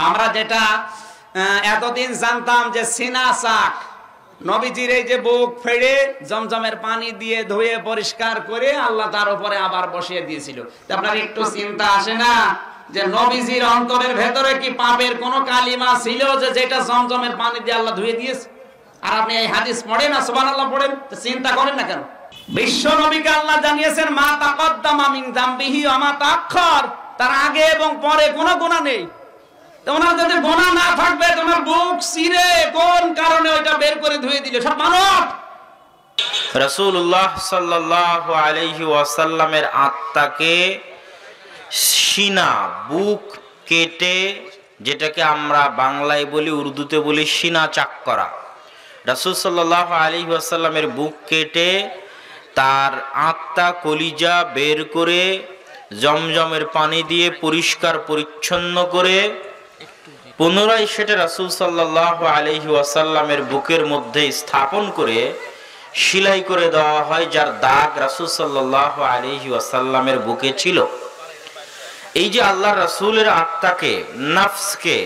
আমরা যেটা এতদিন জানতাম যে সিনা চাক, নবীজির এই যে বুক ফেড়ে জমজমের পানি দিয়ে ধুয়ে পরিষ্কার করে আল্লাহ তার উপরে আবার বসিয়ে দিয়েছিল। আপনার একটু চিন্তা আসে না যে নবীজির অন্তরের ভেতরে কি পাপের কোন কালিমা ছিল যে যেটা জমজমের পানি দিয়ে আল্লাহ ধুয়ে দিয়েছে? আর আপনি এই হাদিস পড়েন না, সুবহানাল্লাহ পড়েন, চিন্তা করেন না কেন? বিশ্ব নবীকে আল্লাহ জানিয়েছেন মা তাকদ্দামা মিন যামবিহি ওয়া মা তাআখার, তার আগে এবং পরে কোনো গুনাহ নেই। তোমার যদি গুনাহ না থাকবে, তোমার বুক চিরে কোন কারণে ওইটা বের করে ধুয়ে দিলে? সব মানব। রাসূলুল্লাহ সাল্লাল্লাহু আলাইহি ওয়াসাল্লামের আত্মাকে সিনা, বুক কেটে, যেটাকে আমরা বাংলায় বলি, উর্দুতে বলি সিনা চাক করা, রাসূল সাল্লাল্লাহু আলাইহি ওয়াসাল্লামের বুক কেটে তার আত্মা কলিজা বের করে জমজমের পানি দিয়ে পরিষ্কার পরিচ্ছন্ন করে পুনরায় সেটা রাসূল সাল্লাল্লাহু আলাইহি ওয়াসাল্লামের বুকের মধ্যে স্থাপন করে সেলাই করে দেওয়া হয়, যার দাগ রাসূল সাল্লাল্লাহু আলাইহি ওয়াসাল্লামের বুকে ছিল। এই যে আল্লাহ রাসূলের আত্মাকে, নফসকে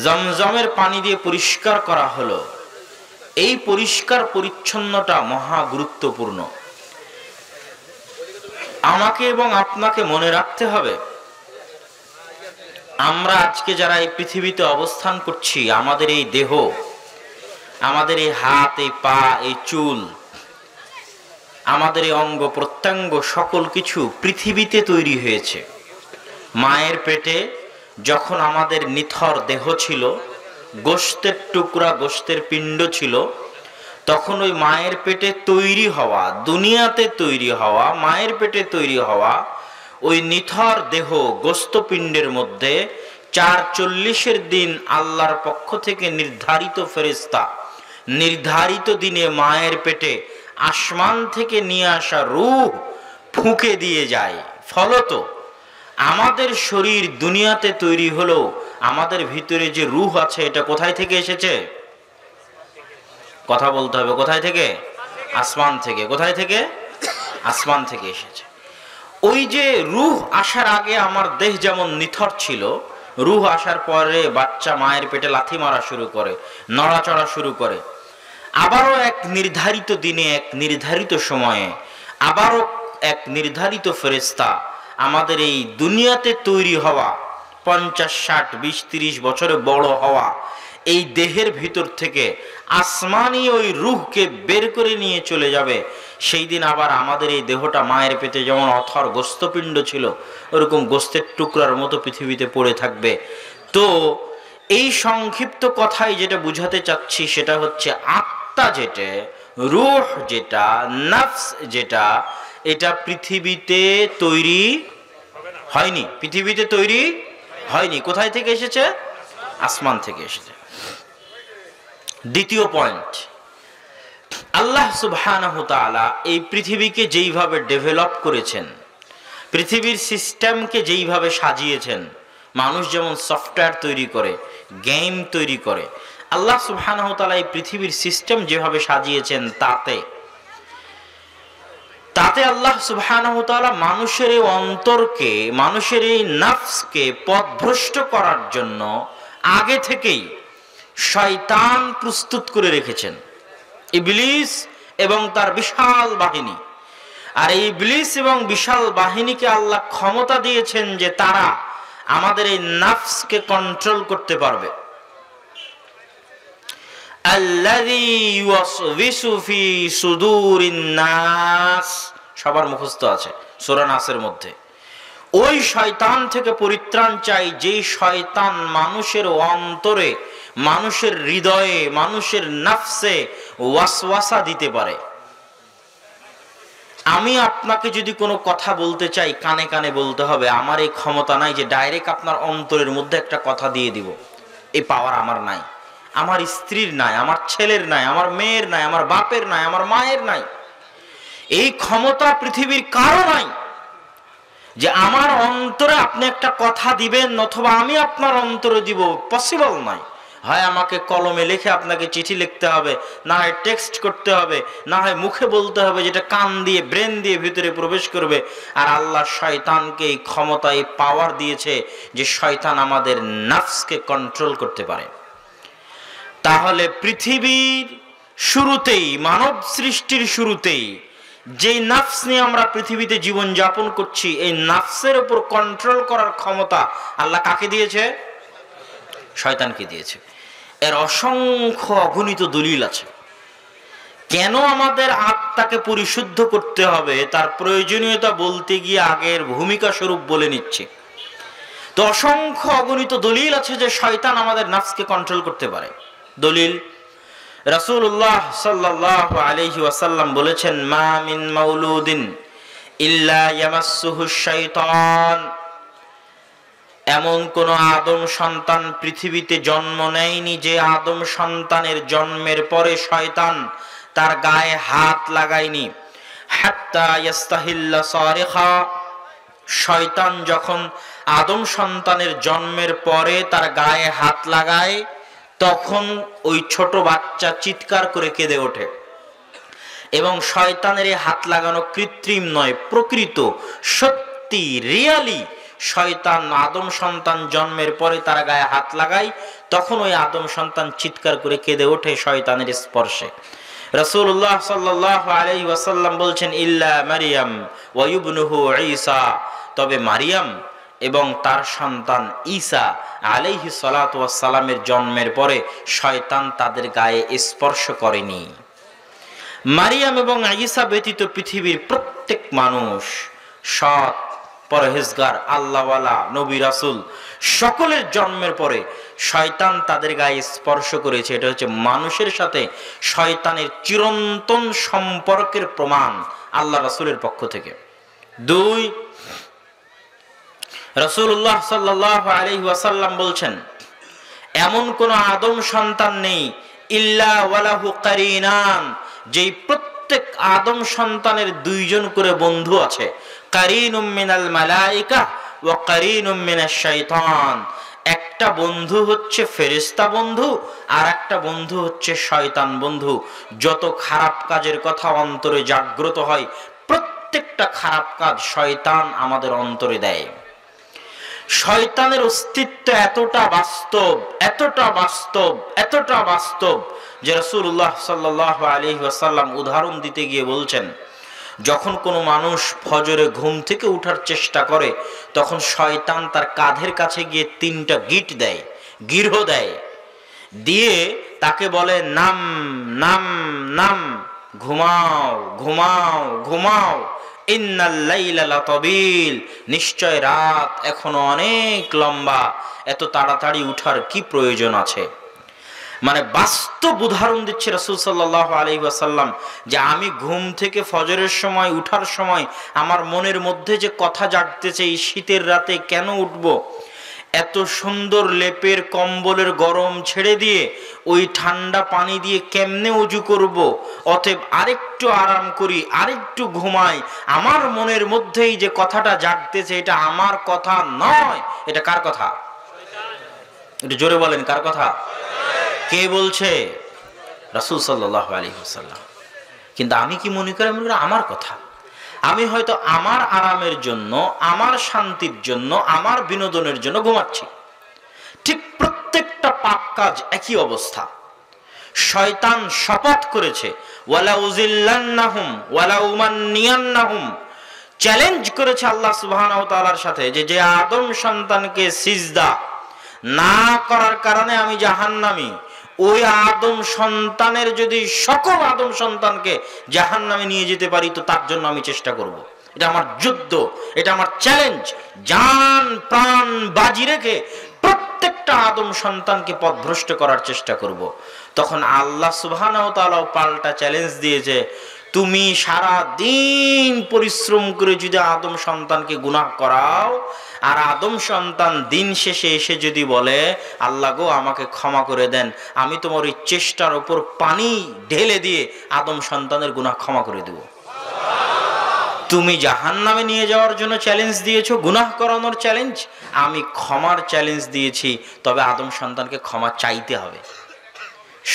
জমজমের পানি দিয়ে পরিষ্কার করা হলো, এই পরিষ্কার পরিচ্ছন্নতা মহা গুরুত্বপূর্ণ। আমাকে এবং আপনাকে মনে রাখতে হবে, আমরা আজকে যারা এই পৃথিবীতে অবস্থান করছি, আমাদের এই দেহ, আমাদের এই হাত, এই পা, এই চুল, আমাদের এই অঙ্গ প্রত্যঙ্গ, সকল কিছু পৃথিবীতে তৈরি হয়েছে। মায়ের পেটে যখন আমাদের নিথর দেহ ছিল, গোশতের টুকরা, গোশতের পিণ্ড ছিল, তখন ওই মায়ের পেটে তৈরি হওয়া, দুনিয়াতে তৈরি হওয়া, মায়ের পেটে তৈরি হওয়া ওই নিথর দেহ গোশতপিণ্ডের মধ্যে ৪৪ দিন আল্লাহর পক্ষ থেকে নির্ধারিত ফেরেশতা নির্ধারিত দিনে মায়ের পেটে আসমান থেকে নিয়ে আসা রূহ ফুঁকে দিয়ে যায়। ফলত আমাদের শরীর দুনিয়াতে তৈরি হলো, আমাদের ভিতরে যে রূহ আছে এটা কোথায় থেকে এসেছে? কথা বলতে হবে, কোথায় থেকে? আসমান থেকে। কোথায় থেকে? আসমান থেকে এসেছে। ওই যে রূহ আসার আগে আমার দেহ যেমন নিথর ছিল, রূহ আসার পরে বাচ্চা মায়ের পেটে লাথি মারা শুরু করে, নড়াচড়া শুরু করে। আবারও এক নির্ধারিত দিনে, এক নির্ধারিত সময়ে, আবারও এক নির্ধারিত ফেরেশতা আমাদের এই দুনিয়াতে তৈরি হওয়া 50, 60, 20, 30 বছরে বড় হওয়া এই দেহের ভিতর থেকে আসমানি ওই রূহকে বের করে নিয়ে চলে যাবে। সেই দিন আবার আমাদের এই দেহটা মায়ের পেটে যেমন অথর গোশতপিণ্ড ছিল, ওরকম গোশতের টুকরার মতো পৃথিবীতে পড়ে থাকবে। তো এই সংক্ষিপ্ত কথায় যেটা বুঝাতে চাচ্ছি সেটা হচ্ছে, আত্মা যেটা, রূহ যেটা, নফস যেটা, এটা পৃথিবীতে তৈরি হয়নি। পৃথিবীতে তৈরি হয়নি। কোথায় থেকে এসেছে? আসমান থেকে এসেছে। দ্বিতীয় পয়েন্ট, আল্লাহ সুবহানাহু তাআলা এই পৃথিবীকে যেইভাবে ডেভেলপ করেছেন, পৃথিবীর সিস্টেমকে যেইভাবে সাজিয়েছেন, মানুষ যেমন সফটওয়্যার তৈরি করে, গেম তৈরি করে, আল্লাহ সুবহানাহু তাআলা এই পৃথিবীর সিস্টেম যেভাবে সাজিয়েছেন, তাতে আল্লাহ সুবহানাহু তাআলা মানুষের এই অন্তরকে, মানুষের এই নফসকে পথভ্রষ্ট করার জন্য আগে থেকেই শয়তান প্রস্তুত করে রেখেছেন, ইবলিস এবং তার বিশাল বাহিনী। আর এই ইবলিস এবং বিশাল বাহিনীকে আল্লাহ ক্ষমতা দিয়েছেন যে তারা আমাদের এই নফসকে কন্ট্রোল করতে পারবে। আল্লাযী ইউওয়াসওয়িসু ফি সুদুরিন নাস, সবার মুখস্থ আছে সূরা নাসের মধ্যে। ওই শয়তান থেকে পরিত্রাণ চাই, যেই শয়তান মানুষের অন্তরে, মানুষের হৃদয়ে, মানুষের নফসে ওয়াসওয়াসা দিতে পারে। আমি আপনাকে যদি কোনো কথা বলতে চাই, কানে কানে বলতে হবে। আমার এই ক্ষমতা নাই যে ডাইরেক্ট আপনার অন্তরের মধ্যে একটা কথা দিয়ে দিব, এই পাওয়ার আমার নাই, আমার স্ত্রীর নাই, আমার ছেলের নাই, আমার মেয়ের নাই, আমার বাপের নাই, আমার মায়ের নাই। এই ক্ষমতা পৃথিবীর কারো নাই যে আমার অন্তরে আপনি একটা কথা দিবেন অথবা আমি আপনার অন্তরে দিব, পসিবল নয়। হয় আমাকে কলমে লিখে আপনাকে চিঠি লিখতে হবে, না হয় টেক্সট করতে হবে, না হয় মুখে বলতে হবে, যেটা কান দিয়ে ব্রেন দিয়ে ভিতরে প্রবেশ করবে। আর আল্লাহ শয়তানকে এই ক্ষমতা, এই পাওয়ার দিয়েছে যে শয়তান আমাদের নফসকে কন্ট্রোল করতে পারে। তাহলে পৃথিবীর শুরুতেই, মানব সৃষ্টির শুরুতেই যে নফস নিয়ে আমরা পৃথিবীতে জীবন যাপন করছি, এই নফসের উপর কন্ট্রোল করার ক্ষমতা আল্লাহ কাকে দিয়েছে? শয়তানকে দিয়েছে। এর অসংখ্য অগণিত দলিল আছে। কেন আমাদের আত্মাকে পরিশুদ্ধ করতে হবে তার প্রয়োজনীয়তা বলতে গিয়ে আগের ভূমিকা স্বরূপ বলে নিচ্ছে। তো অসংখ্য অগণিত দলিল আছে যে শয়তান আমাদের নফসকে কন্ট্রোল করতে পারে। দলিল, রাসূলুল্লাহ সাল্লাল্লাহু আলাইহি ওয়াসাল্লাম বলেছেন, মা মিন মাউলুদিন ইল্লা ইয়ামাসসুহু শাইতান। এমন কোন আদম সন্তান পৃথিবীতে জন্ম নেয়নি যে আদম সন্তানের জন্মের পরে শয়তান তার গায়ে হাত লাগায়নি। হাত্তা ইয়াস্তাহিল্লা সারিখা। শয়তান যখন আদম সন্তানের জন্মের পরে তার গায়ে হাত লাগায়, তখন ওই ছোট বাচ্চা চিৎকার করে কেঁদে ওঠে। এবং শয়তানের এই হাত লাগানো কৃত্রিম নয়, প্রকৃত, সত্যি, রিয়ালি। শয়তান আদম সন্তান জন্মের পরে তার গায়ে হাত লাগায়, তখন ওই আদম সন্তান চিৎকার করে কেঁদে ওঠে শয়তানের স্পর্শে। রাসূলুল্লাহ সাল্লাল্লাহু আলাইহি ওয়াসাল্লাম বলছেন, ইল্লা মারিয়াম ওয়া ইবনুহু ঈসা। তবে মারিয়াম এবং তার সন্তান ঈসা আলাইহিস সালাতু ওয়াস সালামের জন্মের পরে শয়তান তাদের গায়ে স্পর্শ করেনি। মারিয়াম এবং ঈসা ব্যতীত পৃথিবীর প্রত্যেক মানুষ, সৎ, পরহেজগার, আল্লাহওয়ালা, নবী রাসূল, সকলের জন্মের পরে শয়তান তাদের গায়ে স্পর্শ করেছে। এটা হচ্ছে মানুষের সাথে শয়তানের চিরন্তন সম্পর্কের প্রমাণ আল্লাহ রাসূলের পক্ষ থেকে। 2, রাসূলুল্লাহ সাল্লাল্লাহু আলাইহি ওয়াসাল্লাম বলছেন, এমন কোন আদম সন্তান নেই ইল্লা ওয়ালাহু কারিনান, যেই প্রত্যেক আদম সন্তানের 2 জন করে বন্ধু আছে। কারিনুম মিনাল মালাইকা ওয়া কারিনুম মিনাশ শাইতান। একটা বন্ধু হচ্ছে ফেরেশতা বন্ধু, আর একটা বন্ধু হচ্ছে শয়তান বন্ধু। যত খারাপ কাজের কথা অন্তরে জাগ্রত হয়, প্রত্যেকটা খারাপ কাজ শয়তান আমাদের অন্তরে দেয়। শয়তানের অস্তিত্ব এতটা বাস্তব, এতটা বাস্তব, এতটা বাস্তব যে রাসূলুল্লাহ সাল্লাল্লাহু আলাইহি ওয়াসাল্লাম উদাহরণ দিতে গিয়ে বলছেন, যখন কোনো মানুষ ফজরে ঘুম থেকে উঠার চেষ্টা করে, তখন শয়তান তার কাঁধের কাছে গিয়ে 3টা গিট দেয়, গিরহ দেয়, দিয়ে তাকে বলে, নাম নাম নাম, ঘুমাও ঘুমাও ঘুমাও, ইন্নাল লাইলা লাতাবিল, নিশ্চয় রাত এখনো অনেক লম্বা, এত তাড়াতাড়ি উঠার কি প্রয়োজন আছে। মানে বাস্তব উদাহরণ দিচ্ছে রাসূল সাল্লাল্লাহু আলাইহি ওয়াসাল্লাম, যে আমি ঘুম থেকে ফজরের সময় উঠার সময় আমার মনের মধ্যে যে কথা জাগতেছে, এই শীতের রাতে কেন উঠব, এত সুন্দর লেপের কম্বলের গরম ছেড়ে দিয়ে ওই ঠান্ডা পানি দিয়ে কেমনে ওযু করব, অতএব আরেকটু আরাম করি, আরেকটু ঘুমাই। আমার মনের মধ্যেই যে কথাটা জাগতেছে, এটা আমার কথা নয়, এটা কার কথা? একটু জোরে বলেন, কার কথা? কে বলছে? রাসূল সাল্লাল্লাহু আলাইহি ওয়াসাল্লাম। কিন্তু আমি কি মনে করি, আমার কথা। আমি হয়তো আমার আরামের জন্য, আমার শান্তির জন্য, আমার বিনোদনের জন্য ঘুমাচ্ছি। ঠিক প্রত্যেকটা পাপ কাজ একই অবস্থা। শয়তান শপথ করেছে, ওয়ালা উযিল্লান্নাহুম ওয়ালা উমান্নিয়ান্নাহুম, চ্যালেঞ্জ করেছে আল্লাহ সুবহানাহু ওয়া তাআলার সাথে, যে আদম সন্তানকে সিজদা না করার কারণে আমি জাহান্নামী, ওই আদম সন্তানের যদি সকল আদম সন্তানকে জাহান্নামে নিয়ে যেতে পারি, তো তার জন্য আমি চেষ্টা করব। এটা আমার যুদ্ধ, এটা আমার চ্যালেঞ্জ। জান প্রাণ বাজি রেখে প্রত্যেকটা আদম সন্তানকে পথভ্রষ্ট করার চেষ্টা করব। তখন আল্লাহ সুবহানাহু ওয়া তাআলা পাল্টা চ্যালেঞ্জ দিয়েছে, তুমি সারা দিন পরিশ্রম করে যদি আদম সন্তানকে গুনাহ করাও, আর আদম সন্তান দিন শেষে এসে যদি বলে, আল্লাহ গো আমাকে ক্ষমা করে দেন, আমি তোমার এই চেষ্টার উপর পানি ঢেলে দিয়ে আদম সন্তানের গুনাহ ক্ষমা করে দেব। তুমি জাহান্নামে নিয়ে যাওয়ার জন্য চ্যালেঞ্জ দিয়েছো, গুনাহ করানোর চ্যালেঞ্জ, আমি ক্ষমার চ্যালেঞ্জ দিয়েছি, তবে আদম সন্তানকে ক্ষমা চাইতে হবে।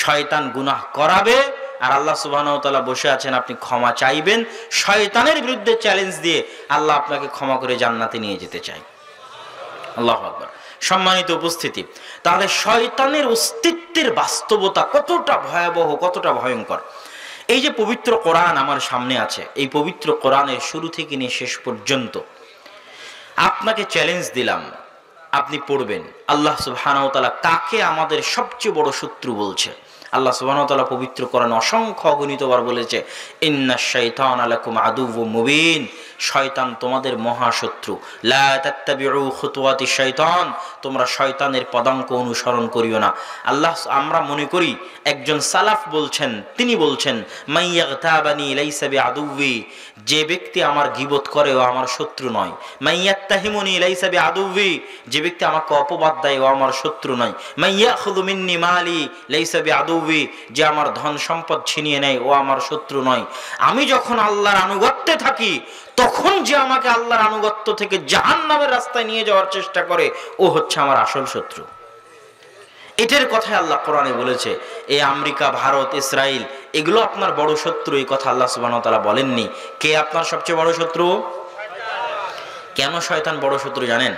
শয়তান গুনাহ করাবে আর আল্লাহ সুবহানাহু ওয়া তাআলা বসে আছেন, আপনি ক্ষমা চাইবেন। শয়তানের বিরুদ্ধে চ্যালেঞ্জ দিয়ে আল্লাহ আপনাকে ক্ষমা করে জান্নাতে নিয়ে যেতে চায়। আল্লাহু আকবার। সম্মানিত উপস্থিতি, তাহলে শয়তানের অস্তিত্বের বাস্তবতা কতটা ভয়াবহ, কতটা ভয়ঙ্কর। এই যে পবিত্র কোরআন আমার সামনে আছে, এই পবিত্র কোরআনের শুরু থেকে নিয়ে শেষ পর্যন্ত আপনাকে চ্যালেঞ্জ দিলাম, আপনি পড়বেন আল্লাহ সুবহানাহু ওয়া তাআলা কাকে আমাদের সবচেয়ে বড় শত্রু বলছে। আল্লাহ সুবহানাহু ওয়া তাআলা পবিত্র কোরআনে অসংখ্য অগণিতবার বলেছে, ইন্নাশ শাইতানা লাকুম আদুউম মুবিন, শয়তান তোমাদের মহাশত্রু। লা তাত্তাবিউ খুতুওয়াতিশ শাইতান, তোমরা শয়তানের পদাঙ্ক অনুসরণ করিও না। আল্লাহ, আমরা মনে করি একজন সালাফ বলছেন, তিনি বলছেন মাইয়াগতাবানি লাইসা বিআদুউই, যে ব্যক্তি আমার গীবত করে ও আমার শত্রু নয়। মাইয়াত্তাহিমুনি লাইসা বিআদুউই, যে ব্যক্তি আমাকে অপবাদ দেয় ও আমার শত্রু নয়। মাইয়াখুযু মিন্নি মালি লাইসা বিআদুউই, যে আমার ধন সম্পদ ছিনিয়ে নেয় ও আমার শত্রু নয়। আমি যখন আল্লাহর আনুগত্যে থাকি, তখন যে আমাকে আল্লাহর আনুগত্য থেকে জাহান্নামের রাস্তায় নিয়ে যাওয়ার চেষ্টা করে, ও হচ্ছে আমার আসল শত্রু। এটার কথাই আল্লাহ কোরআনে বলেছে। এই আমেরিকা, ভারত, ইসরায়েল, এগুলো আপনার বড় শত্রু, এই কথা আল্লাহ সুবহানাহু ওয়া তাআলা বলেননি। কে আপনার সবচেয়ে বড় শত্রু? কেন শয়তান বড় শত্রু জানেন?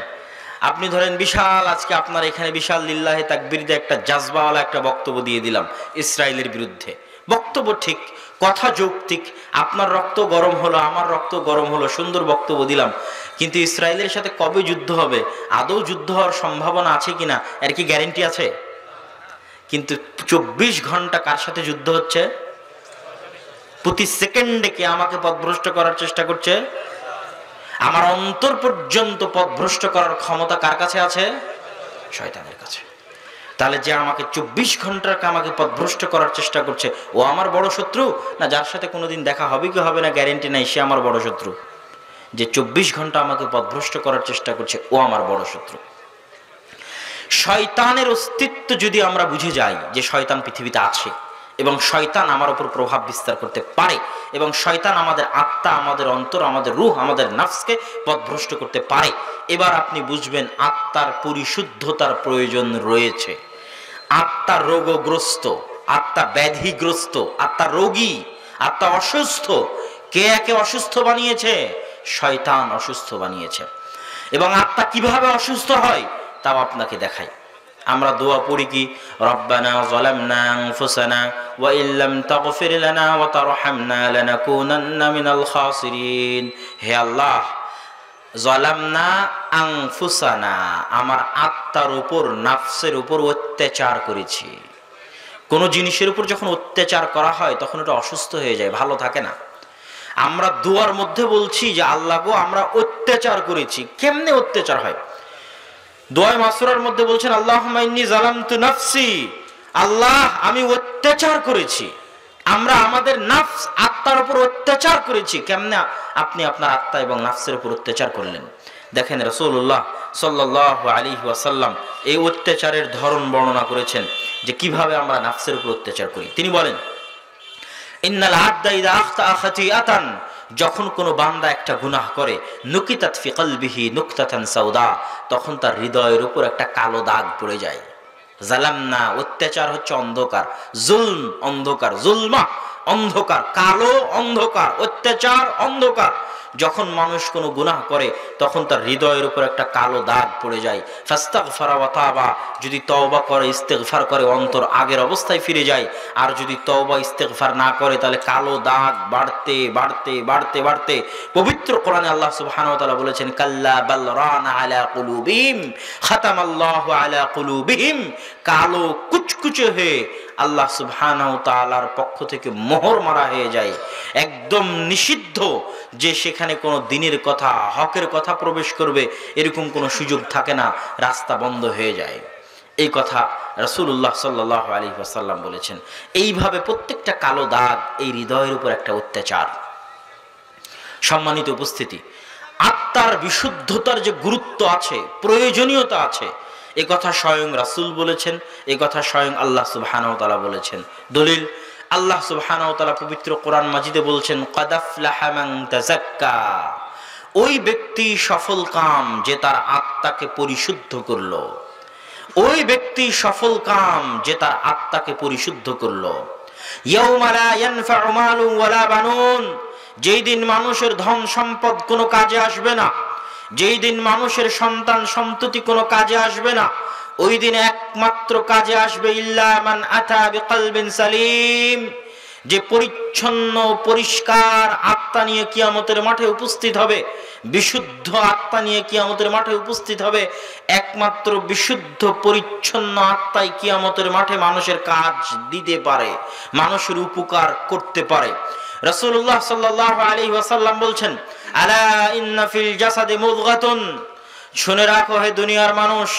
আপনি ধরেন বিশাল, আজকে আপনার এখানে বিশাল লিল্লাহে তাকবীর দিয়ে একটা জাজবাওয়ালা একটা বক্তব্য দিয়ে দিলাম ইসরায়েলের বিরুদ্ধে। বক্তব্য ঠিক, কথা যৌক্তিক, আপনার রক্ত গরম হলো, আমার রক্ত গরম হলো, সুন্দর বক্তব্য দিলাম। কিন্তু ইসরায়েলের সাথে কবে যুদ্ধ হবে, আদৌ যুদ্ধ হওয়ার সম্ভাবনা আছে কিনা, এর কি গ্যারেন্টি আছে? কিন্তু 24 ঘন্টা কার সাথে যুদ্ধ হচ্ছে? প্রতি সেকেন্ডে কে আমাকে পথভ্রষ্ট করার চেষ্টা করছে? আমার অন্তর পর্যন্ত পথভ্রষ্ট করার ক্ষমতা কার কাছে আছে? শয়তানের কাছে। তাহলে যে আমাকে 24 ঘন্টা আমাকে পথভ্রষ্ট করার চেষ্টা করছে, ও আমার বড় শত্রু? না যার সাথে কোনোদিন দেখা হবে কি হবে না গ্যারেন্টি নাই, সে আমার বড় শত্রু? যে 24 ঘন্টা আমাকে পথভ্রষ্ট করার চেষ্টা করছে, ও আমার বড় শত্রু। শয়তানের অস্তিত্ব যদি আমরা বুঝে যাই যে শয়তান পৃথিবীতে আছে এবং শয়তান আমার উপর প্রভাব বিস্তার করতে পারে, এবং শয়তান আমাদের আত্মা, আমাদের অন্তর, আমাদের রূহ, আমাদের নাফসকে পথভ্রষ্ট করতে পারে, এবার আপনি বুঝবেন আত্মার পরিশুদ্ধতার প্রয়োজন রয়েছে। আত্মা রোগগ্রস্ত, আত্মা ব্যাধিগ্রস্ত, আত্মা রোগী, আত্মা অসুস্থ। কে একে অসুস্থ বানিয়েছে? শয়তান অসুস্থ বানিয়েছে। এবং আত্মা কিভাবে অসুস্থ হয় তাও আপনাকে দেখাই। আমরা দোয়া পড়ি কি, রব্বানা যালামনা আনফুসানা ওয়া ইল্লাম তাগফির লানা ওয়া তারহামনা লানাকুনান্না মিনাল খাসিরিন। হে আল্লাহ, যালামনা আনফুসানা, আমার আত্মার উপর, নাফসের উপর অত্যাচার করেছি। কোন জিনিসের উপর যখন অত্যাচার করা হয় তখন এটা অসুস্থ হয়ে যায়, ভালো থাকে না। আমরা দোয়ার মধ্যে বলছি যে আল্লাহ গো, আমরা অত্যাচার করেছি। কেমনে অত্যাচার হয়? দোয়া মাসুরার মধ্যে বলছেন আল্লাহুম্মা ইন্নী যালামতু নাফসি, আল্লাহ আমি অত্যাচার করেছি। আমরা আমাদের নাফস, আত্মার উপর অত্যাচার করেছি। কেমনে আপনি আপনার আত্মা এবং নাফসের উপর অত্যাচার করলেন? দেখেন রাসূলুল্লাহ সাল্লাল্লাহু আলাইহি ওয়াসাল্লাম এই অত্যাচারের ধরন বর্ণনা করেছেন যে কিভাবে আমরা নাফসের উপর অত্যাচার করি। তিনি বলেন, ইন্নাল আবদা ইযা আখতা খাতিআতান, যখন কোনো বান্দা একটা গুনাহ করে, নুকিতাত ফি কলবিহি নুকতাতান সাউদা, তখন তার হৃদয়ের উপর একটা কালো দাগ পড়ে যায়। জালামনা, অত্যাচার হচ্ছে অন্ধকার, জুলম অন্ধকার, জুলমা অন্ধকার, কালো অন্ধকার, অত্যাচার অন্ধকার। যখন মানুষ কোনো গুনাহ করে তখন তার হৃদয়ের উপর একটা কালো দাগ পড়ে যায়। ফাস্তাগফারা ওয়া তাবা, যদি তওবা করে, ইস্তেগফার করে, অন্তর আগের অবস্থায় ফিরে যায়। আর যদি তওবা ইস্তেগফার না করে তাহলে কালো দাগ বাড়তে বাড়তে বাড়তে বাড়তে পবিত্র কোরআনে আল্লাহ সুবহানাহু ওয়া তাআলা বলেছেন, কাল্লা বাল রানা আলা কুলুবিহিম খাতামাল্লাহু আলা কুলুবিহিম, কালো কুচকুচে হয়ে আল্লাহ সুবহানাহু ওয়া তাআলার পক্ষ থেকে মোহর মারা হয়ে যায়। একদম নিষিদ্ধ যে সেখানে কোনো দিনের কথা, হকের কথা প্রবেশ করবে এরকম কোনো সুযোগ থাকে না, রাস্তা বন্ধ হয়ে যায়। এই কথা রাসূলুল্লাহ সাল্লাল্লাহু আলাইহি ওয়াসাল্লাম বলেছেন। এইভাবে প্রত্যেকটা কালো দাগ এই হৃদয়ের উপর একটা অত্যাচার। সম্মানিত উপস্থিতি, আত্মার বিশুদ্ধতার যে গুরুত্ব আছে, প্রয়োজনীয়তা আছে, এ কথা স্বয়ং রাসূল বলেছেন, এ কথা স্বয়ং আল্লাহ সুবহানাহু ওয়া তাআলা বলেছেন। দলিল আল্লাহ সুবহানাহু ওয়া তাআলা পবিত্র কোরআন মাজিদে বলছেন, ক্বাদ আফলাহা মান তাযাক্কা, ওই ব্যক্তি সফল কাম যে তার আত্মাকে পরিশুদ্ধ করলো। ওই ব্যক্তি সফল কাম যে তার আত্মাকে পরিশুদ্ধ করলো। ইয়াউমা লা ইয়ানফাউ মালুন ওয়ালা বানুন, যেই দিন মানুষের ধন সম্পদ কোনো কাজে আসবে না, যেই দিন মানুষের সন্তান সন্ততি কোনো কাজে আসবে না, ওই দিন একমাত্র কাজে আসবে ইল্লা মান আতা বিকলবিন সালিম, যে পরিচ্ছন্ন পরিষ্কার আত্মা নিয়ে কিয়ামতের মাঠে উপস্থিত হবে, বিশুদ্ধ আত্মা নিয়ে কিয়ামতের মাঠে উপস্থিত হবে। একমাত্র বিশুদ্ধ পরিচ্ছন্ন আত্মাই কিয়ামতের মাঠে মানুষের কাজ দিতে পারে, মানুষের উপকার করতে পারে। রাসূলুল্লাহ সাল্লাল্লাহু আলাইহি ওয়াসাল্লাম বলছেন, আলা ইন্না ফিল জাসাদি মুদগাতুন, শুনে রাখো হে দুনিয়ার মানুষ,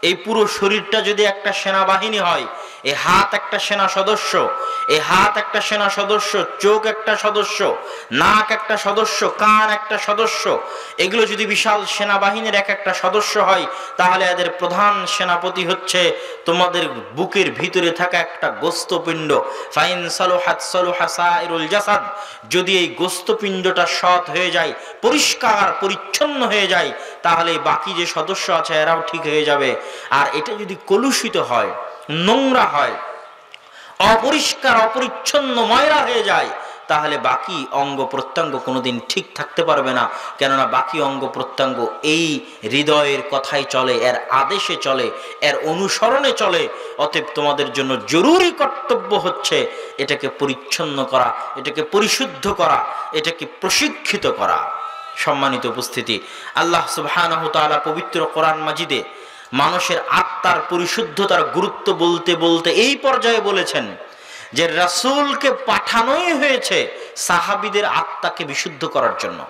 এই পুরো শরীরটা যদি একটা সেনাবাহিনী হয়, এই হাত একটা সেনা সদস্য, এই হাত একটা সেনা সদস্য, চোখ একটা সদস্য, নাক একটা সদস্য, কান একটা সদস্য, এগুলো যদি বিশাল সেনাবাহিনীর এক একটা সদস্য হয়, তাহলে এদের প্রধান সেনাপতি হচ্ছে তোমাদের বুকের ভিতরে থাকা একটা গোস্তপিণ্ড। ফাইন সালুহাত সালুহা সাইরুল জাসাদ, যদি এই গোস্তপিণ্ডটা সৎ হয়ে যায়, পরিষ্কার পরিচ্ছন্ন হয়ে যায়, তাহলে বাকি যে সদস্য আছে এরাও ঠিক হয়ে যাবে। আর এটা যদি কলুষিত হয়, নোংরা হয়, অপরিষ্কার অপরিচ্ছন্ন ময়লা হয়ে যায়, তাহলে বাকি অঙ্গ প্রত্যঙ্গ কোনোদিন ঠিক থাকতে পারবে না। কেননা বাকি অঙ্গ প্রত্যঙ্গ এই হৃদয়ের কথাই চলে, এর আদেশে চলে, এর অনুসরণে চলে। অতএব তোমাদের জন্য জরুরি কর্তব্য হচ্ছে এটাকে পরিচ্ছন্ন করা, এটাকে পরিশুদ্ধ করা, এটাকে প্রশিক্ষিত করা। সম্মানিত উপস্থিতি, আল্লাহ সুবহানাহু ওয়া তাআলা পবিত্র কোরআন মাজিদে মানুষের আত্মার পরিশুদ্ধতার গুরুত্ব বলতে বলতে এই পর্যায়ে বলেছেন যে রাসূলকে পাঠানোই হয়েছে সাহাবীদের আত্মাকে বিশুদ্ধ করার জন্য।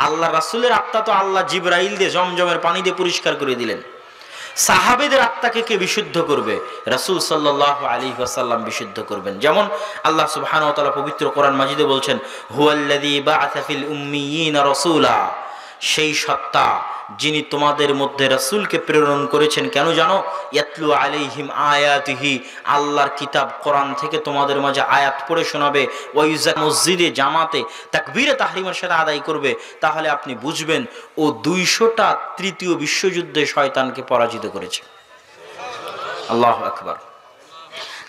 আল্লাহ রাসূলের আত্মা তো আল্লাহ জিবরাইল দিয়ে জমজমের পানি দিয়ে পরিষ্কার করে দিলেন, সাহাবীদের আত্মাকে কে বিশুদ্ধ করবে? রাসূল সাল্লাল্লাহু আলাইহি ওয়াসাল্লাম বিশুদ্ধ করবেন। যেমন আল্লাহ সুবহানাহু ওয়া তাআলা পবিত্র কোরআন মাজিদে বলছেন, হুয়াল্লাযী বাআসা ফিল উম্মিয়িনা রাসূলা, সেই সত্তা যিনি তোমাদের মধ্যে রাসূলকে প্রেরণ করেছেন। কেন জানো? ইয়াতলু আলাইহিম আয়াতিহি, আল্লাহর কিতাব কোরআন থেকে তোমাদের মাঝে আয়াত পড়ে শোনাবে। ওয়াইজা মসজিদে জামাতে তাকবীরে তাহরিমের সাথে আদায় করবে। তাহলে আপনি বুঝবেন ও 200টা তৃতীয় বিশ্বযুদ্ধে শয়তানকে পরাজিত করেছে। আল্লাহু আকবার।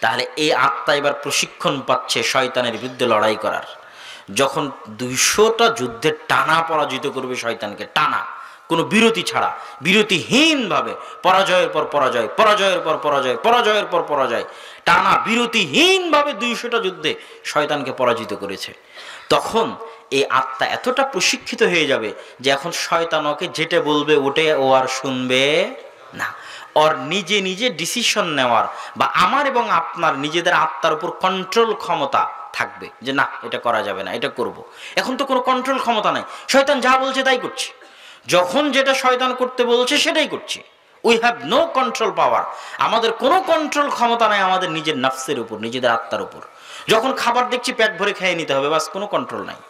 তাহলে এই আত্মা এবার প্রশিক্ষণ পাচ্ছে শয়তানের বিরুদ্ধে লড়াই করার। যখন 200টা যুদ্ধে টানা পরাজিত করবে শয়তানকে, টানা কোনো বিরতি ছাড়া, বিরতিহীন ভাবে, পরাজয়ের পর পরাজয়, পরাজয়ের পর পরাজয়, পরাজয়ের পর পরাজয়, টানা বিরতিহীন ভাবে 200টা যুদ্ধে শয়তানকে পরাজিত করেছে, তখন এই আত্মা এতটা প্রশিক্ষিত হয়ে যাবে যে এখন শয়তান ওকে যেটা বলবে ওটে ও আর শুনবে না। ওর নিজে নিজে ডিসিশন নেওয়ার বা আমার এবং আপনার নিজেদের আত্মার উপর কন্ট্রোল ক্ষমতা থাকবে যে না এটা করা যাবে না, এটা করব। এখন তো কোনো কন্ট্রোল ক্ষমতা নাই, শয়তান যা বলছে তাই করছে। যখন যেটা শয়তান করতে বলছে সেটাই করছে। উই হ্যাভ নো কন্ট্রোল পাওয়ার, আমাদের কোনো কন্ট্রোল ক্ষমতা নাই আমাদের নিজের নফসের উপর, নিজেদের আত্মার উপর। যখন খাবার দেখছি পেট ভরে খেয়ে নিতে হবে, বাস, কোনো কন্ট্রোল নাই।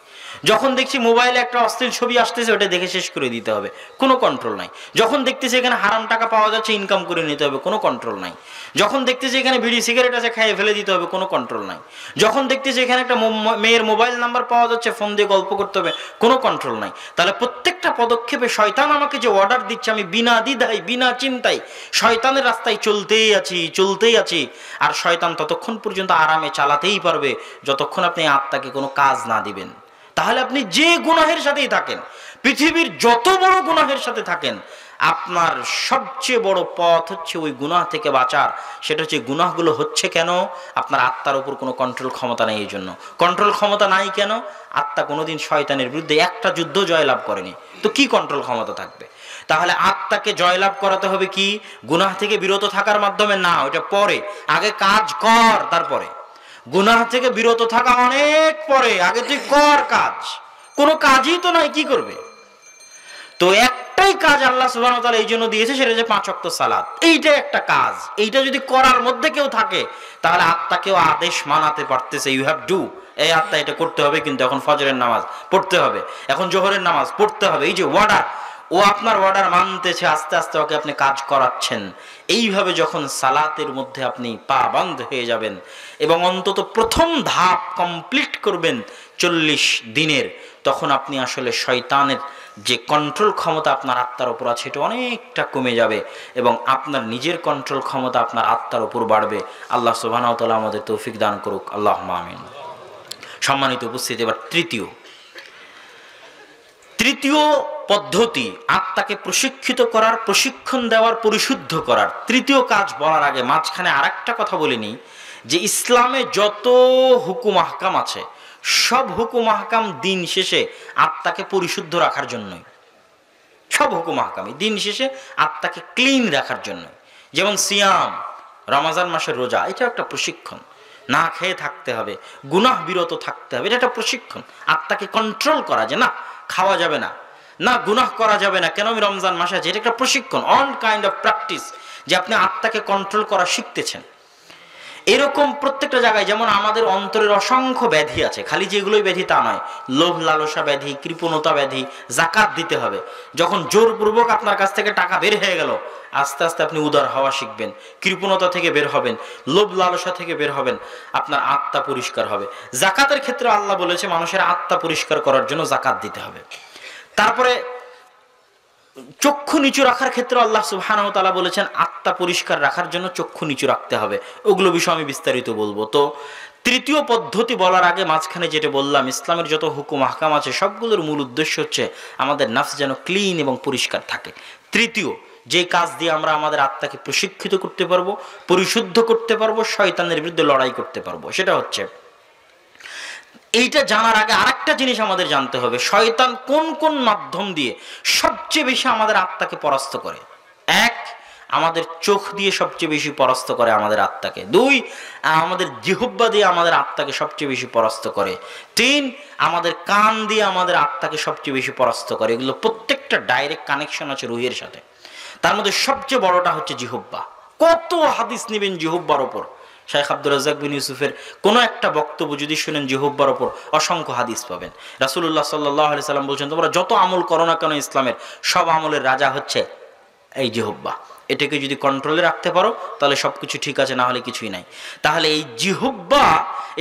যখন দেখছি মোবাইলে একটা অশ্লীল ছবি আসতেছে ওটা দেখে শেষ করে দিতে হবে, কোনো কন্ট্রোল নাই। যখন দেখতেছি এখানে হারাম টাকা পাওয়া যাচ্ছে ইনকাম করে নিতে হবে, কোনো কন্ট্রোল নাই। যখন দেখতেছি এখানে বিড়ি সিগারেট আছে খাইয়ে ফেলে দিতে হবে, কোনো কন্ট্রোল নাই। যখন দেখতেছি এখানে একটা মেয়ের মোবাইল নাম্বার পাওয়া যাচ্ছে ফোন দিয়ে গল্প করতে হবে, কোনো কন্ট্রোল নাই। তাহলে প্রত্যেকটা পদক্ষেপে শয়তান আমাকে যে অর্ডার দিচ্ছে আমি বিনা দ্বিধায় বিনা চিন্তায় শয়তানের রাস্তায় চলতেই আছি। আর শয়তান ততক্ষণ পর্যন্ত আরামে চালাতেই পারবে যতক্ষণ আপনি আত্মাকে কোনো কাজ না দিবেন। তাহলে আপনি যে গুনাহের সাথেই থাকেন, পৃথিবীর যত বড় গুনাহের সাথে থাকেন, আপনার সবচেয়ে বড় পথ হচ্ছে ওই গুনাহ থেকে বাঁচার। সেটা হচ্ছে গুনাহগুলো হচ্ছে কেন? আপনার আত্মার উপর কোনো কন্ট্রোল ক্ষমতা নেই। এই জন্য কন্ট্রোল ক্ষমতা নাই কেন? আত্মা কোনোদিন শয়তানের বিরুদ্ধে একটা যুদ্ধ জয়লাভ করেনি, তো কি কন্ট্রোল ক্ষমতা থাকবে? তাহলে আত্মাকে জয়লাভ করাতে হবে কি? গুনাহ থেকে বিরত থাকার মাধ্যমে না, ওটা পরে। আগে কাজ কর, তারপরে গুনাহ থেকে বিরত থাকা অনেক পরে, আগে তুই কর কাজ। কোনো কাজই তো নাই, কি করবে? তো একটাই কাজ আল্লাহ সুবহানাহু ওয়া তাআলা এই জন্য দিয়েছে, সেটা যে 5 ওয়াক্ত সালাত। এইটা একটা কাজ, এইটা যদি করার মধ্যে কেউ থাকে তাহলে আত্মাকেও আদেশ মানাতে পারতেছে, ইউ হ্যাভ ডু, এই আত্মা এটা করতে হবে। কিন্তু এখন ফজরের নামাজ পড়তে হবে, এখন জোহরের নামাজ পড়তে হবে, এই যে অর্ডার, ও আপনার অর্ডার মানতেছে, আস্তে আস্তে ওকে আপনি কাজ করাচ্ছেন। এইভাবে যখন সালাতের মধ্যে আপনি পাবন্ধ হয়ে যাবেন এবং অন্তত প্রথম ধাপ কমপ্লিট করবেন 40 দিনের, তখন আপনি আসলে শয়তানের যে কন্ট্রোল ক্ষমতা আপনার আত্মার উপর আছে এটা অনেকটা কমে যাবে এবং আপনার নিজের কন্ট্রোল ক্ষমতা আপনার আত্মার উপর বাড়বে। আল্লাহ সুবহানাহু ওয়া তাআলা আমাদের তৌফিক দান করুক, আল্লাহুম্মা আমিন। সম্মানিত উপস্থিতি, এবার তৃতীয় পদ্ধতি, আত্মাকে প্রশিক্ষিত করার, প্রশিক্ষণ দেওয়ার, পরিশুদ্ধ করার তৃতীয় কাজ বলার আগে মাঝখানে আরেকটা কথা বলিনি, যে ইসলামে যত হুকুম আহকাম আছে সব হুকুম আহকাম দিন শেষে আত্মাকে পরিশুদ্ধ রাখার জন্যই। সব হুকুম আহকামই দিন শেষে আত্মাকে ক্লিন রাখার জন্য। যেমন সিয়াম, রমজান মাসের রোজা, এটা একটা প্রশিক্ষণ। না খেয়ে থাকতে হবে, গুনাহ বিরত থাকতে হবে, এটা একটা প্রশিক্ষণ। আত্মাকে কন্ট্রোল করা, যে না খাওয়া যাবে না, না গুনাহ করা যাবে না, কেন আমি রমজান মাসে আছি, এটা একটা প্রশিক্ষণ, অন কাইন্ড অফ প্র্যাকটিস, যে আপনি আত্মাকে কন্ট্রোল করা শিখতেছেন। এরকম প্রত্যেকটা জায়গায় যেমন আমাদের অন্তরের অসংখ্য ব্যাধি আছে, খালি যেগুলোই ব্যাধি তা নয়, লোভ লালসা ব্যাধি, কৃপণতা ব্যাধি, জাকাত দিতে হবে। যখন জোরপূর্বক আপনার কাছ থেকে টাকা বের হয়ে গেল, আস্তে আস্তে আপনি উদার হওয়া শিখবেন, কৃপণতা থেকে বের হবেন, লোভ লালসা থেকে বের হবেন, আপনার আত্মা পরিষ্কার হবে। জাকাতের ক্ষেত্রে আল্লাহ বলেছে মানুষের আত্মা পরিষ্কার করার জন্য জাকাত দিতে হবে। তারপরে চক্ষু নিচু রাখার ক্ষেত্রে আল্লাহ সুবহানাহু ওয়া তাআলা বলেছেন আত্মা পরিষ্কার রাখার জন্য চক্ষু নিচু রাখতে হবে। ওগুলো বিষয় আমি বিস্তারিত বলবো। তো তৃতীয় পদ্ধতি বলার আগে মাঝখানে যেটা বললাম, ইসলামের যত হুকুম আহকাম আছে সবগুলোর মূল উদ্দেশ্য হচ্ছে আমাদের নফস যেন ক্লিন এবং পরিষ্কার থাকে। তৃতীয় যে কাজ দিয়ে আমরা আমাদের আত্মাকে প্রশিক্ষিত করতে পারবো, পরিশুদ্ধ করতে পারবো, শয়তানের বিরুদ্ধে লড়াই করতে পারবো, সেটা হচ্ছে, এইটা জানার আগে আরেকটা জিনিস আমাদের জানতে হবে, শয়তান কোন কোন মাধ্যম দিয়ে সবচেয়ে বেশি আমাদের আত্মাকে পরাস্ত করে। এক, আমাদের চোখ দিয়ে সবচেয়ে বেশি পরাস্ত করে আমাদের আত্মাকে। দুই, আমাদের জিহ্বা দিয়ে আমাদের আত্মাকে সবচেয়ে বেশি পরাস্ত করে। তিন, আমাদের কান দিয়ে আমাদের আত্মাকে সবচেয়ে বেশি পরাস্ত করে। এগুলো প্রত্যেকটা ডাইরেক্ট কানেকশন আছে রুহের সাথে। তার মধ্যে সবচেয়ে বড়টা হচ্ছে জিহ্বা। কত হাদিস নেবেন জিহ্বার ওপর। শাইখ আব্দুর রাজ্জাক বিন ইউসুফের কোনো একটা বক্তব্য যদি শুনেন জিহ্বার ওপর, অসংখ্য হাদিস পাবেন। রাসূলুল্লাহ সাল্লাল্লাহু আলাইহি সাল্লাম বলছেন, তোমরা যত আমল করো না কেন ইসলামের, সব আমলের রাজা হচ্ছে এই জিহ্বা। এটাকে যদি কন্ট্রোলে রাখতে পারো তাহলে সবকিছু ঠিক আছে, না হলে কিছুই নাই। তাহলে এই জিহ্বা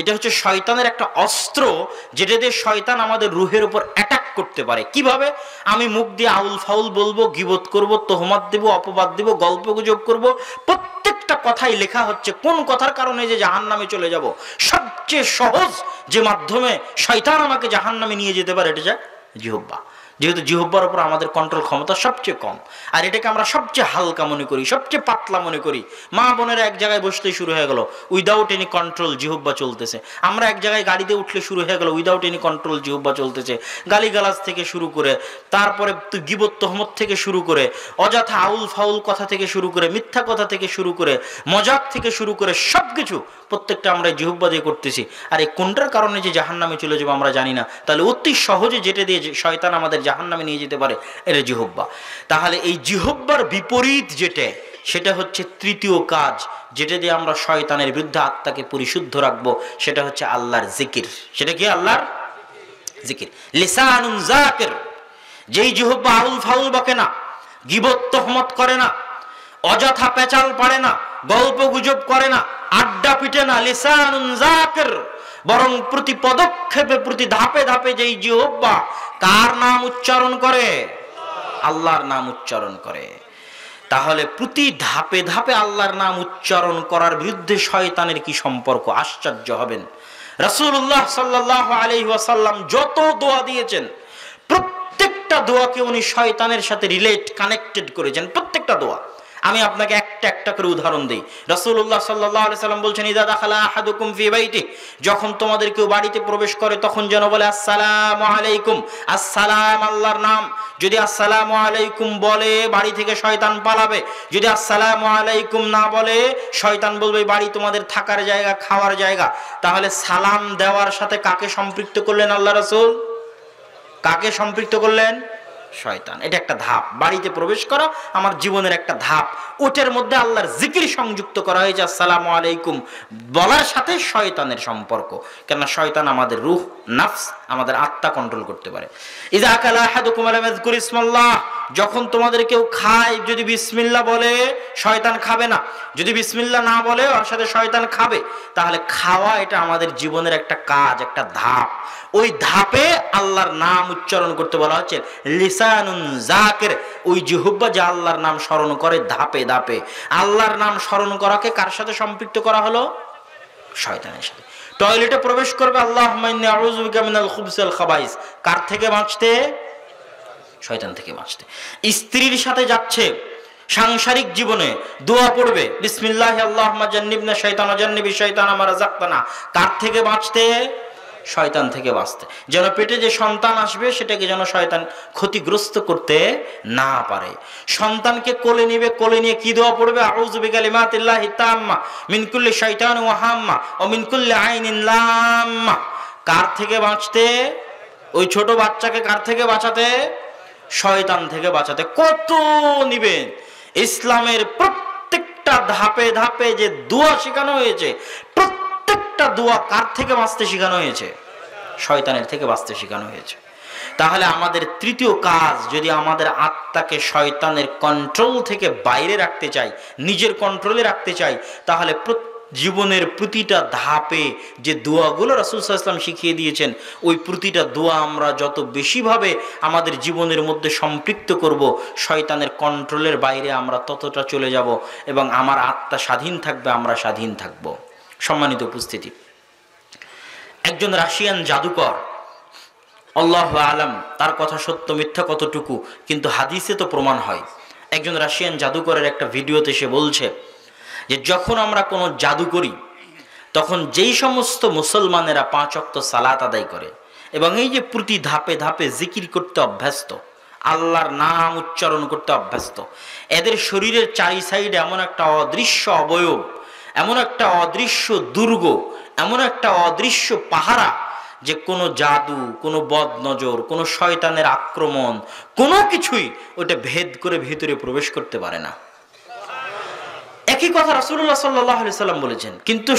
এটা হচ্ছে শয়তানের একটা অস্ত্র, যেটা দিয়ে শয়তান আমাদের রুহের উপর অ্যাটাক করতে পারে। কিভাবে? আমি মুখ দিয়ে আউল ফাউল বলবো, গীবত করব, তোহমত দেব, অপবাদ দেব, গল্প গুজব করব, প্রত্যেকটা কথাই লেখা হচ্ছে কোন কথার কারণে যে জাহান্নামে চলে যাব। সবচেয়ে সহজ যে মাধ্যমে শয়তান আমাকে জাহান্নামে নিয়ে যেতে পারে, এটা জিহ্বা। যেহেতু জিহ্বার উপর আমাদের কন্ট্রোল ক্ষমতা সবচেয়ে কম, আর এটাকে আমরা সবচেয়ে হালকা মনে করি, সবচেয়ে পাতলা মনে করি। মা বোনেরা এক জায়গায় বসলেই শুরু হয়ে গেল, উইদাউট এনি কন্ট্রোল জিহ্বা চলতেছে। আমরা এক জায়গায় গাড়িতে উঠলে শুরু হয়ে গেল, উইদাউট এনি কন্ট্রোল জিহ্বা চলতেছে। গালিগালাজ থেকে শুরু করে, তারপরে গীবত তোহমত থেকে শুরু করে, অযথা আউল ফাউল কথা থেকে শুরু করে, মিথ্যা কথা থেকে শুরু করে, মজাক থেকে শুরু করে, সবকিছু প্রত্যেকটা আমরা জিহ্বা দিয়ে করতেছি। আর এই কোনটার কারণে যে জাহান্নামে চলে যাবো আমরা জানি না। তাহলে অতি সহজে যেটা দিয়ে শয়তান আমাদের জাহান্নামে নিয়ে যেতে পারে, এটা জিহ্বা। তাহলে এই জিহ্বার বিপরীত যেটা, সেটা হচ্ছে তৃতীয় কাজ, যেটা দিয়ে আমরা শয়তানের বিরুদ্ধে আত্মাকে পরিশুদ্ধ রাখবো, সেটা হচ্ছে আল্লাহর জিকির। সেটা কি? আল্লাহর জিকির। লিসানুন যাকির, যেই জিহ্বা আউল ফাউল বকে না, গীবত তোহমত করে না, অযথা পেঁচাল পারে না, গল্প গুজব করে না, আড্ডা পিটে না, লিসানুন যাকির, বরং প্রতি পদক্ষেপে, প্রতি ধাপে ধাপে যেই জিহ্বা কার নাম উচ্চারণ করে? আল্লাহর নাম উচ্চারণ করে। তাহলে প্রতি ধাপে ধাপে আল্লাহর নাম উচ্চারণ করার বিরুদ্ধে শয়তানের কি সম্পর্ক? আশ্চর্য হবেন। রাসূলুল্লাহ সাল্লাল্লাহু আলাইহি ওয়াসাল্লাম যত দোয়া দিয়েছেন, প্রত্যেকটা দোয়াকে উনি শয়তানের সাথে রিলেট, কানেক্টেড করেছেন, প্রত্যেকটা দোয়া। আমি আপনাকে একটা একটা করে উদাহরণ দিই। রাসূলুল্লাহ সাল্লাল্লাহু আলাইহি সাল্লাম বলছেন, ইযা দাখালা আহাদুকুম ফি বাইতি, যখন তোমাদের কেউ বাড়িতে প্রবেশ করে তখন যেন বলে আসসালামু আলাইকুম। আসসালাম আল্লাহর নাম। যদি আসসালামু আলাইকুম বলে, বাড়ি থেকে শয়তান পালাবে। যদি আসসালামু আলাইকুম না বলে, শয়তান বলবে বাড়ি তোমাদের থাকার জায়গা, খাওয়ার জায়গা। তাহলে সালাম দেওয়ার সাথে কাকে সম্পৃক্ত করলেন আল্লাহ রাসূল? কাকে সম্পৃক্ত করলেন? শয়তান। এটা একটা ধাপ, বাড়িতে প্রবেশ করা আমার জীবনের একটা ধাপ। ওটার মধ্যে আল্লাহর জিকির সংযুক্ত করা হয়েছে। আসসালামু আলাইকুম বলার সাথে শয়তানের সম্পর্ক, কেননা শয়তান আমাদের রূহ, নফস, আমাদের আত্মা কন্ট্রোল করতে পারে। ইযা আকালা আহাদুকুম আলা মাযকুর ইসমাল্লাহ, যখন তোমাদের কেউ খায় যদি বিসমিল্লাহ বলে শয়তান খাবে না, যদি বিসমিল্লাহ না বলে ওর সাথে শয়তান খাবে। তাহলে খাওয়া এটা আমাদের জীবনের একটা কাজ, একটা ধাপ। ওই ধাপে আল্লাহর নাম উচ্চারণ করতে বলা হচ্ছে লিসানুন যাকির, ওই জিহ্বা যে আল্লাহর নাম স্মরণ করে ধাপে ধাপে। আল্লাহর নাম স্মরণ করাকে কার সাথে সম্পৃক্ত করা হলো? শয়তানের সাথে। টয়লেটে প্রবেশ করবে আল্লাহুম্মা ইন্নী আউযু বিকা মিনাল খুবসি ওয়াল খাবাইস, কার থেকে বাঁচতে? শয়তান থেকে বাঁচতে। স্ত্রীর সাথে যাচ্ছে সাংসারিক জীবনে দোয়া পড়বে বিসমিল্লাহি আল্লাহুম্মা জান্নিবনা শাইতান ওয়া জান্নিবিশ শাইতানা মা রাযাকতানা, কার থেকে বাঁচতে? শয়তান থেকে বাঁচতে। যেন পেটে যে সন্তান আসবে সেটাকে যেন শয়তান ক্ষতিগ্রস্ত করতে না পারে। সন্তানকে কোলে নিবে, কোলে নিয়ে কি দোয়া পড়বে? আউযু বিকালিমাতিল্লাহি তাম্মা মিন কুল্লি শাইতান ওয়া হাম্মা ওয়া মিন কুল্লি আইনিন লাম্মা, কার থেকে বাঁচতে? ওই ছোট বাচ্চাকে কার থেকে বাঁচাতে? শয়তান থেকে বাঁচাতে। কত নিবেন? ইসলামের প্রত্যেকটা ধাপে ধাপে যে দোয়া শেখানো হয়েছে, প্রত্যেকটা দোয়া কার থেকে বাঁচতে শেখানো হয়েছে? শয়তানের থেকে বাঁচতে শেখানো হয়েছে। তাহলে আমাদের তৃতীয় কাজ, যদি আমাদের আত্মাকে শয়তানের কন্ট্রোল থেকে বাইরে রাখতে চাই, নিজের কন্ট্রোলে রাখতে চাই, তাহলে জীবনের প্রতিটা ধাপে যে দোয়াগুলো রাসূল সাল্লাল্লাহু আলাইহি ওয়াসাল্লাম শিখিয়ে দিয়েছেন, ওই প্রতিটা দোয়া আমরা যত বেশিভাবে আমাদের জীবনের মধ্যে সম্পৃক্ত করব, শয়তানের কন্ট্রোলের বাইরে আমরা ততটা চলে যাব এবং আমার আত্মা স্বাধীন থাকবে, আমরা স্বাধীন থাকব। সম্মানিত উপস্থিতি, একজন রাশিয়ান জাদুকর, আল্লাহু আলাম তার কথা সত্য মিথ্যা কতটুকু, কিন্তু হাদিসে তো প্রমাণ হয়। একজন রাশিয়ান জাদুকরের একটা ভিডিওতে সে বলছে যে যখন আমরা কোনো জাদু করি তখন যেই সমস্ত মুসলমানেরা 5 ওয়াক্ত সালাত আদায় করে এবং এই যে প্রতি ধাপে ধাপে জিকির করতে অভ্যস্ত, আল্লাহর নাম উচ্চারণ করতে অভ্যস্ত, এদের শরীরের চারি সাইডে এমন একটা অদৃশ্য অবয়ব, এমন একটা অদৃশ্য দুর্গ, এমন একটা অদৃশ্য পাহারা, যে কোনো জাদু, কোনো বদনজর, কোনো শয়তানের আক্রমণ, কোনো কিছুই ওটা ভেদ করে ভিতরে প্রবেশ করতে পারে না। একই কথা রাসূলুল্লাহ সাল্লাল্লাহু আলাইহি সাল্লাম বলেছেন। কিন্তু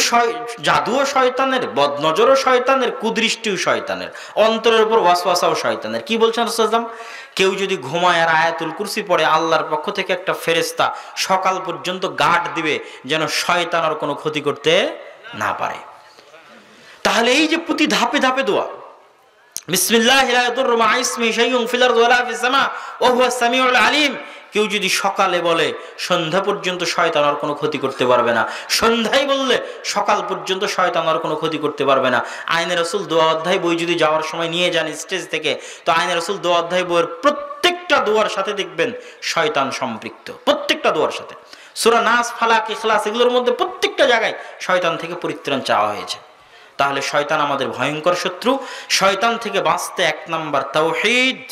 জাদুও শয়তানের, বদনজরও শয়তানের, কুদৃষ্টিও শয়তানের, অন্তরের উপর ওয়াসওয়াসাও শয়তানের। কি বলছেন রাসূলুল্লাহ সাল্লাল্লাহু আলাইহি ওয়াসাল্লাম? কেউ যদি ঘুমায় আর আয়াতুল কুরসি পড়ে, আল্লাহর পক্ষ থেকে একটা ফেরেশতা সকাল পর্যন্ত গার্ড দিবে যেন শয়তান আর কোনো ক্ষতি করতে না পারে। তাহলে এই যে প্রতি ধাপে ধাপে দোয়া, বিসমিল্লাহি লা ইয়াদুররু মা ইসমিহি শাইউন ফিল আরদি ওয়ালা ফিস সামা ওয়া হুয়াস সামিউল আলিম, কেউ যদি সকালে বলে সন্ধ্যা পর্যন্ত শয়তান আর কোনো ক্ষতি করতে পারবে না, সন্ধ্যায় বললে সকাল পর্যন্ত শয়তান আর কোনো ক্ষতি করতে পারবে না। আইনে রাসূল দোয়া অধ্যায় বই যদি যাওয়ার সময় নিয়ে যান স্টেজ থেকে, তো আইনে রাসূল দোয়া অধ্যায় বইয়ের প্রত্যেকটা দোয়ার সাথে দেখবেন শয়তান সম্পৃক্ত, প্রত্যেকটা দোয়ার সাথে। সূরা নাস, ফালাক, ইখলাস এগুলোর মধ্যে প্রত্যেকটা জায়গায় শয়তান থেকে পরিত্রাণ চাওয়া হয়েছে। তাহলে শয়তান আমাদের ভয়ঙ্কর শত্রু। শয়তান থেকে বাঁচতে 1 নাম্বার তাওহীদ,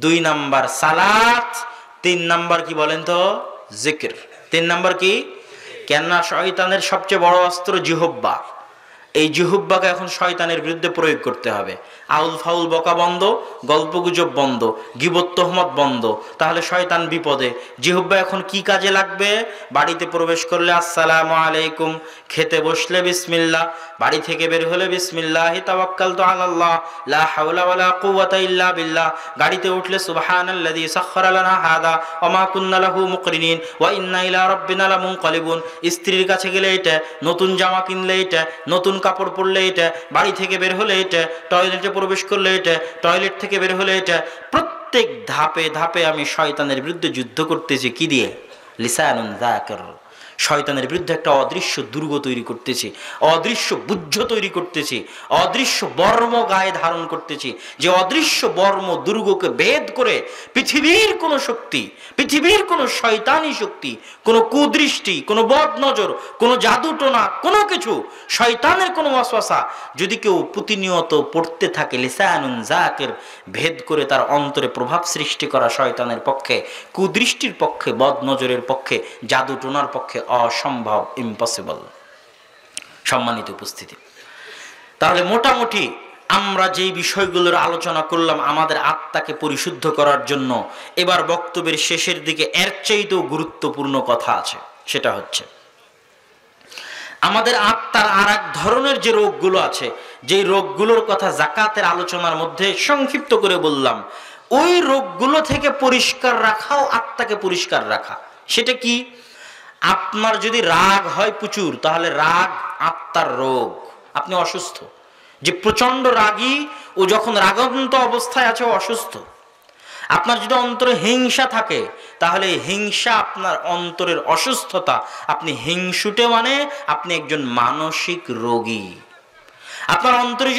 2 নাম্বার সালাত, 3 নাম্বার কি বলেন তো? জিকির। 3 নাম্বার কি? কেননা শয়তানের সবচেয়ে বড় অস্ত্র জিহ্বা। এই জিহ্বাকে এখন শয়তানের বিরুদ্ধে প্রয়োগ করতে হবে। আউল ফাউল বকা বন্ধ, গল্পগুজব বন্ধ, গীবত তোহমত বন্ধ, তাহলে শয়তান বিপদে। জিহ্বা এখন কি কাজে লাগবে? বাড়িতে প্রবেশ করলে আসসালামু আলাইকুম, খেতে বসলে বিসমিল্লাহ, বাড়ি থেকে বের হলে বিসমিল্লাহি তাওয়াক্কালতু আলাল্লাহ লা হাওলা ওয়ালা কুওয়াতা ইল্লা বিল্লাহ, গাড়িতে উঠলে সুবহানাল্লাযী সাখখারা লানা হাযা ওয়া মা কুন্না লাহু মুকরিনিন ওয়া ইন্না ইলা রাব্বিনা লামুনকালিবুন। স্ত্রীর কাছে গেলে এটা, নতুন জামা কিনলে এটা, নতুন কাপড় পরলে এটা, বাড়ি থেকে বের হলে এটা, টয়লেটে প্রবেশ করলে এটা, টয়লেট থেকে বের হলে এটা। প্রত্যেক ধাপে ধাপে আমি শয়তানের বিরুদ্ধে যুদ্ধ করতেছি কি দিয়ে? লিসানুন যাকির। শয়তানের বিরুদ্ধে একটা অদৃশ্য দুর্গ তৈরি করতেছি, অদৃশ্য বুদ্ধ তৈরি করতেছি, অদৃশ্য বর্ম গায়ে ধারণ করতেছি, যে অদৃশ্য বর্ম দুর্গকে ভেদ করে পৃথিবীর কোনো শক্তি, পৃথিবীর কোনো শয়তানি শক্তি, কোনো কুদৃষ্টি, কোনো বদনজর, কোনো জাদুটোনা, কোনো কিছু শয়তানের কোনো ওয়াসওয়াসা যদি কেউ প্রতিনিয়ত পড়তে থাকে, লিসানুন যাকির, ভেদ করে তার অন্তরে প্রভাব সৃষ্টি করা শয়তানের পক্ষে, কুদৃষ্টির পক্ষে, বদনজরের পক্ষে, জাদুটোনার পক্ষে অসম্ভব, ইম্পসিবল। সম্মানিত উপস্থিতি, তাহলে মোটামুটি আমরা যেই বিষয়গুলোর আলোচনা করলাম আমাদের আত্মাকে পরিশুদ্ধ করার জন্য, এবার বক্তব্যের শেষের দিকে এর চাইতেও গুরুত্বপূর্ণ কথা আছে। সেটা হচ্ছে আমাদের আত্মার আর এক ধরনের যে রোগগুলো আছে, যে রোগগুলোর কথা জাকাতের আলোচনার মধ্যে সংক্ষিপ্ত করে বললাম, ওই রোগগুলো থেকে পরিষ্কার রাখাও আত্মাকে পরিষ্কার রাখা। সেটা কি? আপনার যদি রাগ হয় প্রচুর, তাহলে রাগ আত্মার রোগ, আপনি অসুস্থ। যে প্রচন্ড রাগী, ও যখন রাগান্ত অবস্থায় আছে ও অসুস্থ। আপনার যদি অন্তরে হিংসা থাকে, তাহলে হিংসা আপনার অন্তরের অসুস্থতা। আপনি হিংসুটে মানে আপনি একজন মানসিক রোগী। আপনার অন্তরে